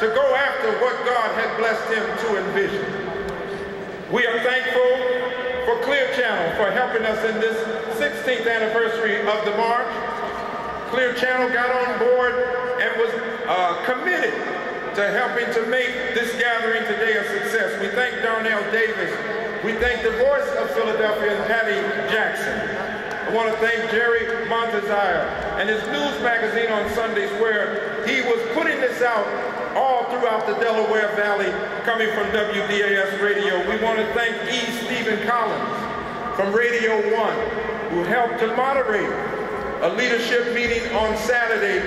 to go after what God had blessed him to envision. We are thankful for Clear Channel for helping us in this 16th anniversary of the march. Clear Channel got on board and was committed to helping to make this gathering today a success. We thank Darnell Davis. We thank the Voice of Philadelphia and Patty Jackson. I want to thank Jerry Montezire and his news magazine on Sundays, where he was putting this out all throughout the Delaware Valley, coming from WDAS Radio. We want to thank E. Stephen Collins from Radio 1, who helped to moderate a leadership meeting on Saturday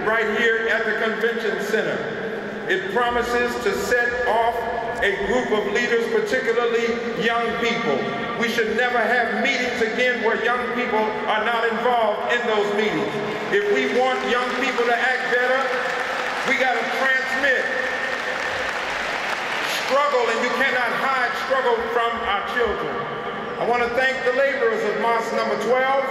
right here at the Convention Center. It promises to set off a group of leaders, particularly young people. We should never have meetings again where young people are not involved in those meetings. If we want young people to act better, we got to transmit struggle, and you cannot hide struggle from our children. I want to thank the laborers of Mosque number 12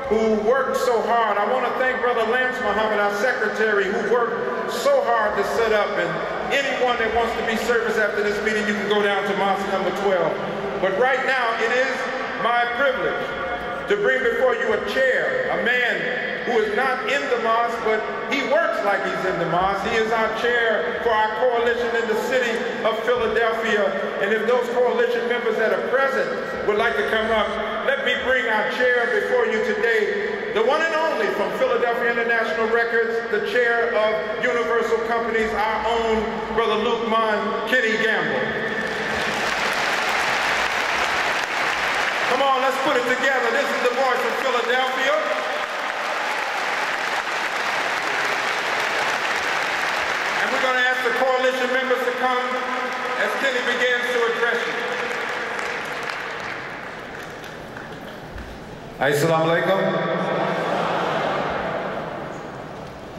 who worked so hard. I want to thank Brother Lance Muhammad, our secretary, who worked so hard to set up. And anyone that wants to be serviced after this meeting, you can go down to Mosque number 12. But right now, it is my privilege to bring before you a chair, a man who is not in the mosque, but he works like he's in the mosque. He is our chair for our coalition in the city of Philadelphia. And if those coalition members that are present would like to come up, let me bring our chair before you today, the one and only from Philadelphia International Records, the chair of Universal Companies, our own Brother Luke Mon, Kitty Gamble. Come on, let's put it together. This is the voice of Philadelphia. And we're going to ask the coalition members to come as Kenny begins to address you. Assalamu alaikum.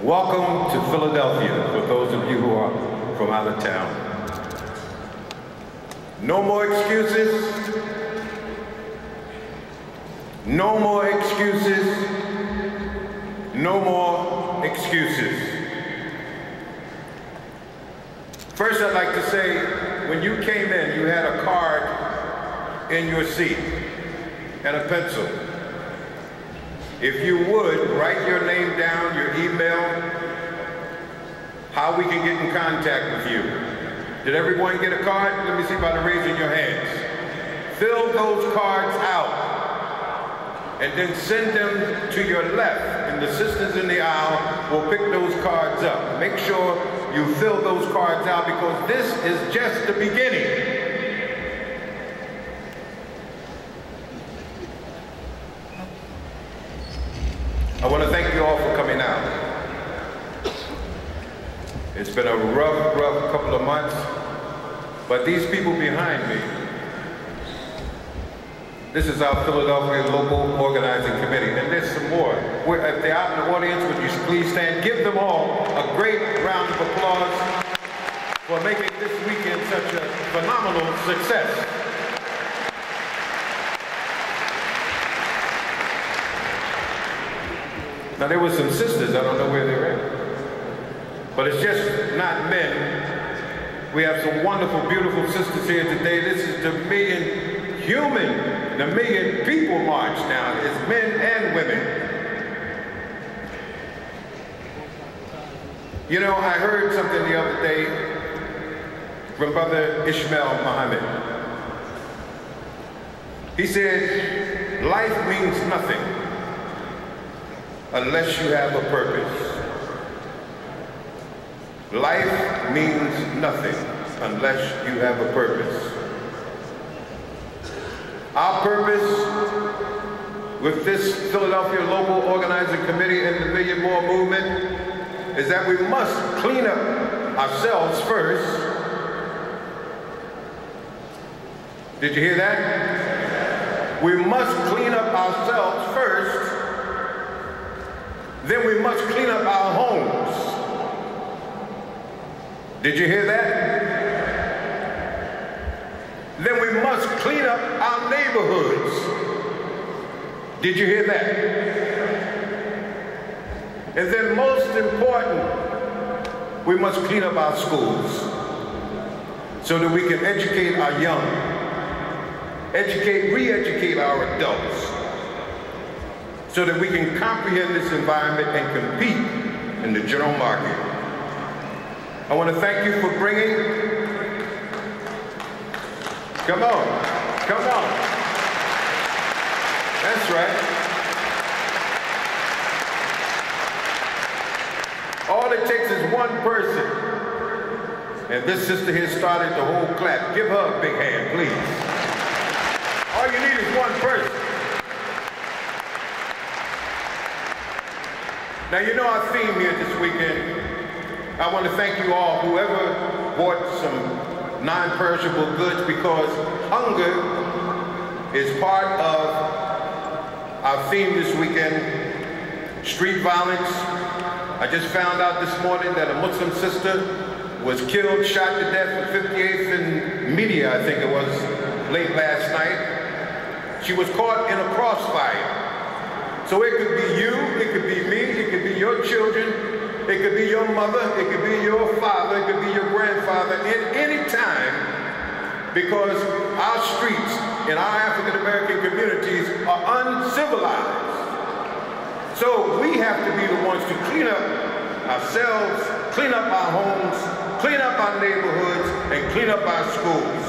Welcome to Philadelphia for those of you who are from out of town. No more excuses. No more excuses. No more excuses. First, I'd like to say, when you came in, you had a card in your seat and a pencil. If you would, write your name down, your email, how we can get in contact with you. Did everyone get a card? Let me see by the raising your hands. Fill those cards out and then send them to your left, and the sisters in the aisle will pick those cards up. Make sure you fill those cards out, because this is just the beginning. I want to thank you all for coming out. It's been a rough couple of months, but these people behind me, this is our Philadelphia Local Organizing Committee, and there's some more. If they're out in the audience, would you please stand? Give them all a great round of applause for making this weekend such a phenomenal success. Now, there were some sisters, I don't know where they're at, but it's just not men. We have some wonderful, beautiful sisters here today. This is the million people march now. It's men and women. You know, I heard something the other day from Brother Ismial Muhammad. He said, life means nothing unless you have a purpose. Life means nothing unless you have a purpose. Our purpose with this Philadelphia Local Organizing Committee and the Million More Movement is that we must clean up ourselves first. Did you hear that? We must clean up ourselves first. Then we must clean up our homes. Did you hear that? Then we must clean up our neighborhoods. Did you hear that? And then most important, we must clean up our schools so that we can educate our young, re-educate our adults, so that we can comprehend this environment and compete in the general market. I want to thank you for bringing, come on, that's right. All it takes is one person. And this sister here started the whole clap. Give her a big hand, please. All you need is one person. Now, you know our theme here this weekend. I want to thank you all, whoever bought some non-perishable goods, because hunger is part of our theme this weekend, street violence. I just found out this morning that a Muslim sister was killed, shot to death at 58th and Media, I think it was, late last night. She was caught in a crossfire. So it could be you, it could be me, it could be your children, it could be your mother, it could be your father, it could be your grandfather, at any time, because our streets in our African American communities are uncivilized. So we have to be the ones to clean up ourselves, clean up our homes, clean up our neighborhoods, and clean up our schools.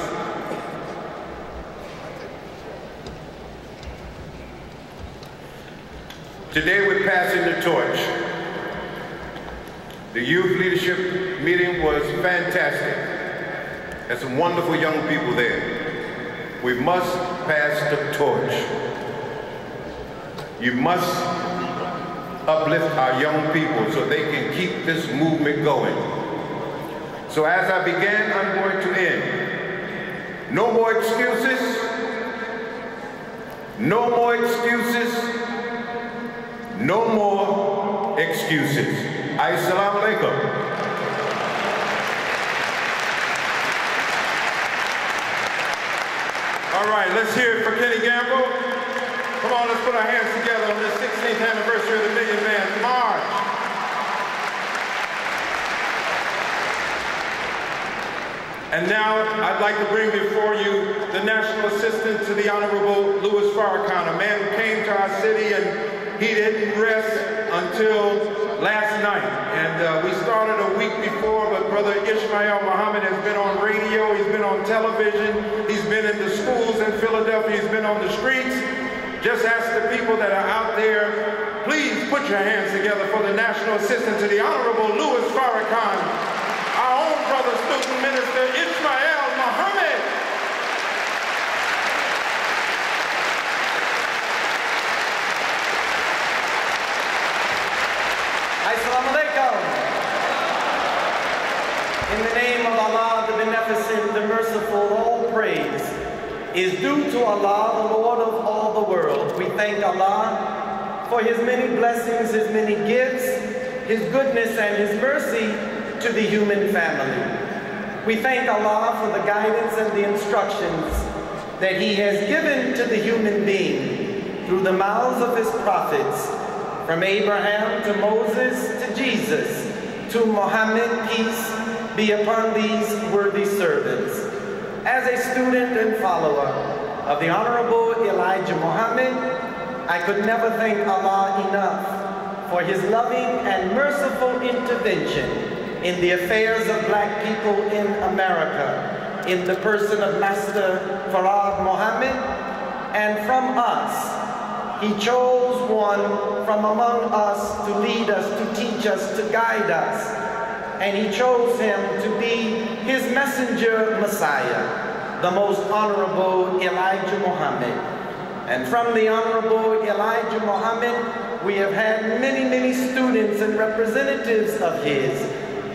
Today we're passing the torch. The youth leadership meeting was fantastic. There's some wonderful young people there. We must pass the torch. You must uplift our young people so they can keep this movement going. So as I began, I'm going to end. No more excuses. No more excuses. No more excuses. Assalamu alaikum. All right, let's hear it for Kenny Gamble. Come on, let's put our hands together on this 16th anniversary of the Million Man March. And now I'd like to bring before you the National Assistant to the Honorable Louis Farrakhan, a man who came to our city and he didn't rest until last night. And we started a week before, but Brother Ismial Muhammad has been on radio, he's been on television, he's been in the schools in Philadelphia, he's been on the streets. Just ask the people that are out there, please put your hands together for the National Assistant to the Honorable Louis Farrakhan, our own brother student minister, Ismial Muhammad. Assalamu alaikum. In the name of Allah, the Beneficent, the Merciful, all praise is due to Allah, the Lord of all the world. We thank Allah for His many blessings, His many gifts, His goodness and His mercy to the human family. We thank Allah for the guidance and the instructions that He has given to the human being through the mouths of His prophets, from Abraham to Moses to Jesus to Muhammad, peace be upon these worthy servants. As a student and follower of the Honorable Elijah Muhammad, I could never thank Allah enough for His loving and merciful intervention in the affairs of black people in America, in the person of Master Farad Muhammad, and from us, He chose one from among us to lead us, to teach us, to guide us. And He chose him to be His messenger Messiah, the most honorable Elijah Muhammad. And from the honorable Elijah Muhammad, we have had many, many students and representatives of his.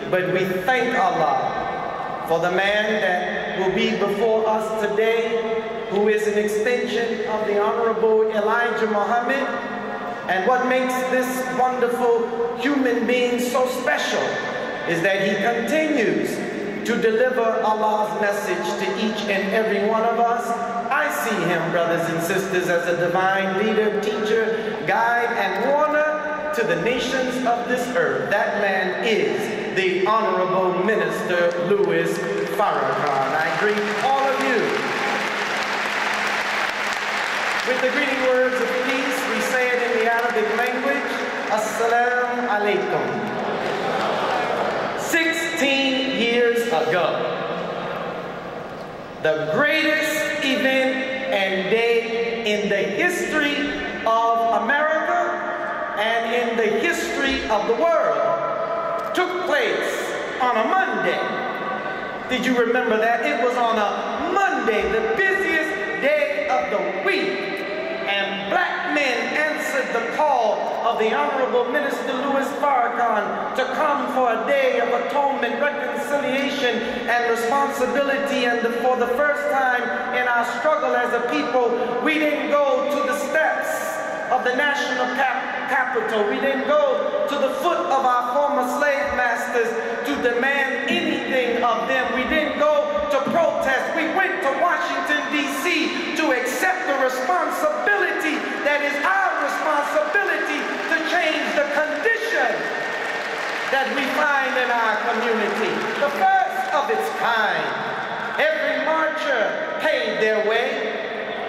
But we thank Allah for the man that will be before us today, who is an extension of the honorable Elijah Muhammad. And what makes this wonderful human being so special is that he continues to deliver Allah's message to each and every one of us. I see him, brothers and sisters, as a divine leader, teacher, guide, and warner to the nations of this earth. That man is the Honorable Minister Louis Farrakhan. I greet all of you with the greeting words of peace. We say it in the Arabic language, Assalamu alaikum. 16 years ago, the greatest event and day in the history of America and in the history of the world took place on a Monday. Did you remember that? It was on a Monday, the busiest day of the week. And black men answered the call of the Honorable Minister Louis Farrakhan to come for a day of atonement, reconciliation, and responsibility. And for the first time in our struggle as a people, we didn't go to the steps of the national capital. We didn't go to the foot of our former slave masters to demand anything of them. We didn't go to protest. We went to Washington, D.C. to accept the responsibility that is our responsibility to change the condition that we find in our community. The first of its kind. Every marcher paid their way.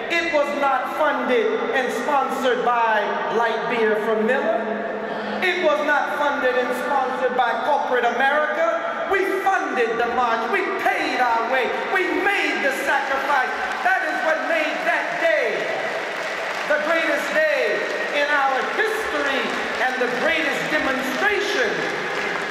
It was not funded and sponsored by Light Beer from Miller. It was not funded and sponsored by corporate America. We funded the march. We paid our way. We made the sacrifice. That is what made that day the greatest day in our history and the greatest demonstration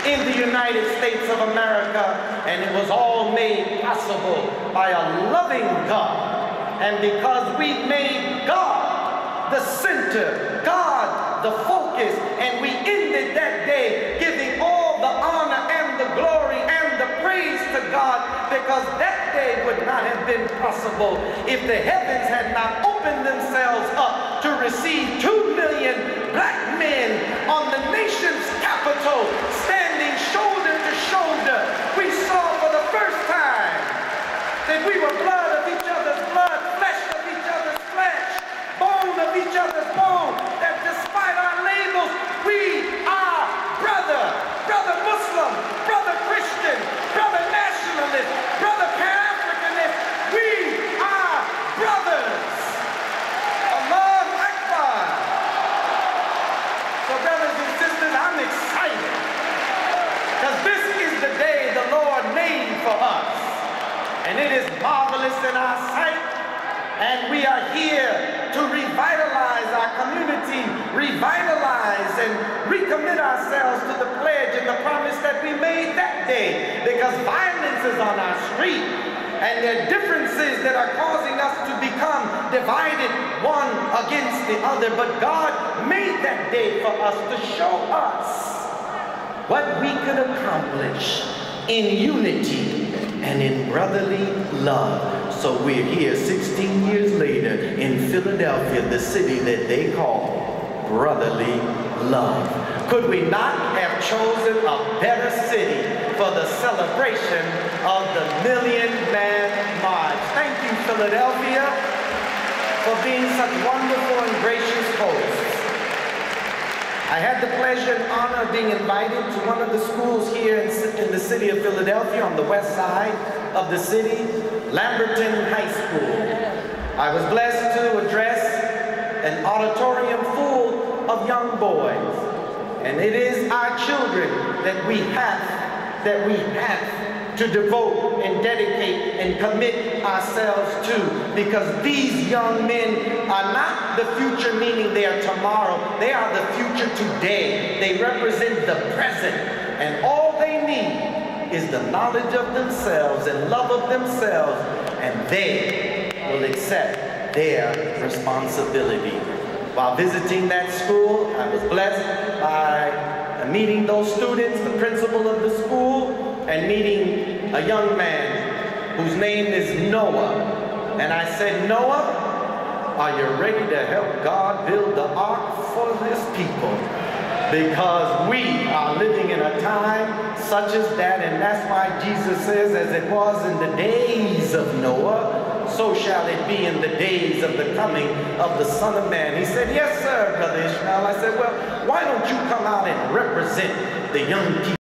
in the United States of America. And it was all made possible by a loving God. And because we made God the center, God the focus, and we ended that day giving all the honor and the glory and the praise to God, because that day would not have been possible if the heavens had not opened themselves up to receive 2 million black men on the nation's capital, standing shoulder to shoulder. We saw for the first time that we were blood of each other's blood, flesh of each other's flesh, bone of each other's bone, that despite our labels, we are brother Muslim, brother Christian, brother nationalist, brother Pan-Africanist. We are brothers. Allahu Akbar. So brothers and sisters, I'm excited, because this is the day the Lord made for us. And it is marvelous in our sight. And we are here to revitalize our community, revitalize and recommit ourselves to the pledge and the promise that we made that day. Because violence is on our street, and there are differences that are causing us to become divided one against the other. But God made that day for us to show us what we could accomplish in unity and in brotherly love. So we're here 16 years later in Philadelphia, the city that they call brotherly love. Could we not have chosen a better city for the celebration of the Million Man March? Thank you, Philadelphia, for being such wonderful and gracious hosts. I had the pleasure and honor of being invited to one of the schools here in the city of Philadelphia on the west side of the city, Lamberton High School. I was blessed to address an auditorium full of young boys. And it is our children that we have to devote and dedicate and commit ourselves to, because these young men are not the future, meaning they are tomorrow. They are the future today. They represent the present, and all they need is the knowledge of themselves and love of themselves, and they will accept their responsibility. While visiting that school, I was blessed by meeting those students, the principal of the school, and meeting a young man whose name is Noah. And I said, Noah, are you ready to help God build the ark for his people? Because we are living in a time such as that, and that's why Jesus says, as it was in the days of Noah, so shall it be in the days of the coming of the Son of Man. He said, yes, sir, Brother Ismail. I said, well, why don't you come out and represent the young people?